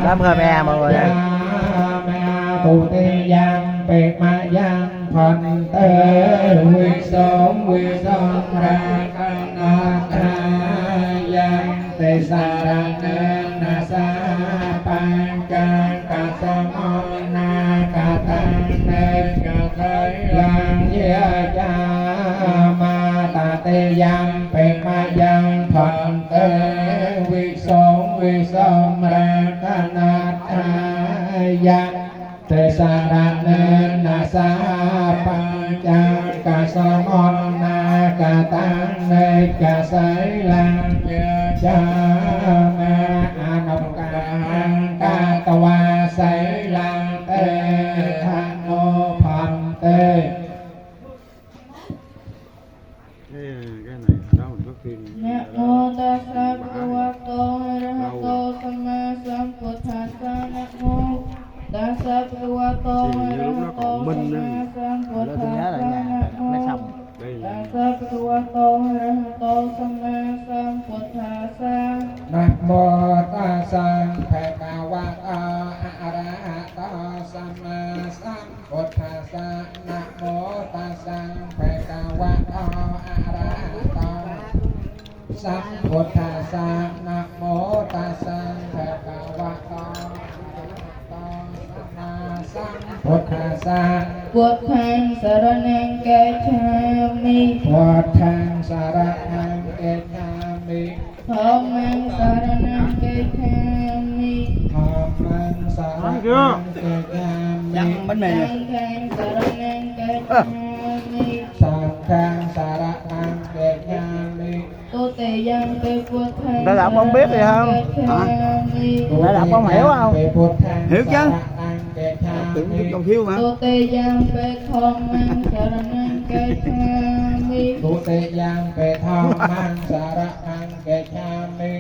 Cảm ơn mẹ mọi người. tu tiên giang bệ ma giang phần tê quy sớm ra giang tê sa ra nên na sa pan ca ca sa môn na ca tăng nên ca tới lang gia cha ma ta tê giang bệ ma giang phần tê quy sớm ra giang tê sa ra nên na sa pan cha ca sa môn na ca tăng nên ca sấy lang cha ma nông ca ta wa sấy lang tê than nô phần tê. Cái này đó mình có phim. Namo tassa bhagavato arahato samma sambuddhassa. Namo tassa bhagavato arahato samma sambuddhassa. Namo tassa bhagavato arahato samma sambuddhassa. Namo tassa bhagavato arahato samma sambuddhassa. Namo tassa bhagavato arahato sambuddhassa. Namo tassa bhagavato sambuddhassa. Buddhaṃ saraṇaṃ gacchāmi. Buddhaṃ saraṇaṃ gacchāmi. Dhammāṃ saraṇaṃ gacchāmi. Dhammāṃ saraṇaṃ gacchāmi. Dặn bánh mì nè. Saṅghāṃ saraṇaṃ gacchāmi. Saṅghāṃ saraṇaṃ gacchāmi. Tutiyaṃ Buddhaṃ Đã đọc không biết gì không? Đã đọc không hiểu không? Hiểu chứ? Tưởng còn thiếu mà. Tutiyaṃ Dhammāṃ saraṇaṃ gacchāmi. Tutiyaṃ Dhammāṃ saraṇaṃ gacchāmi.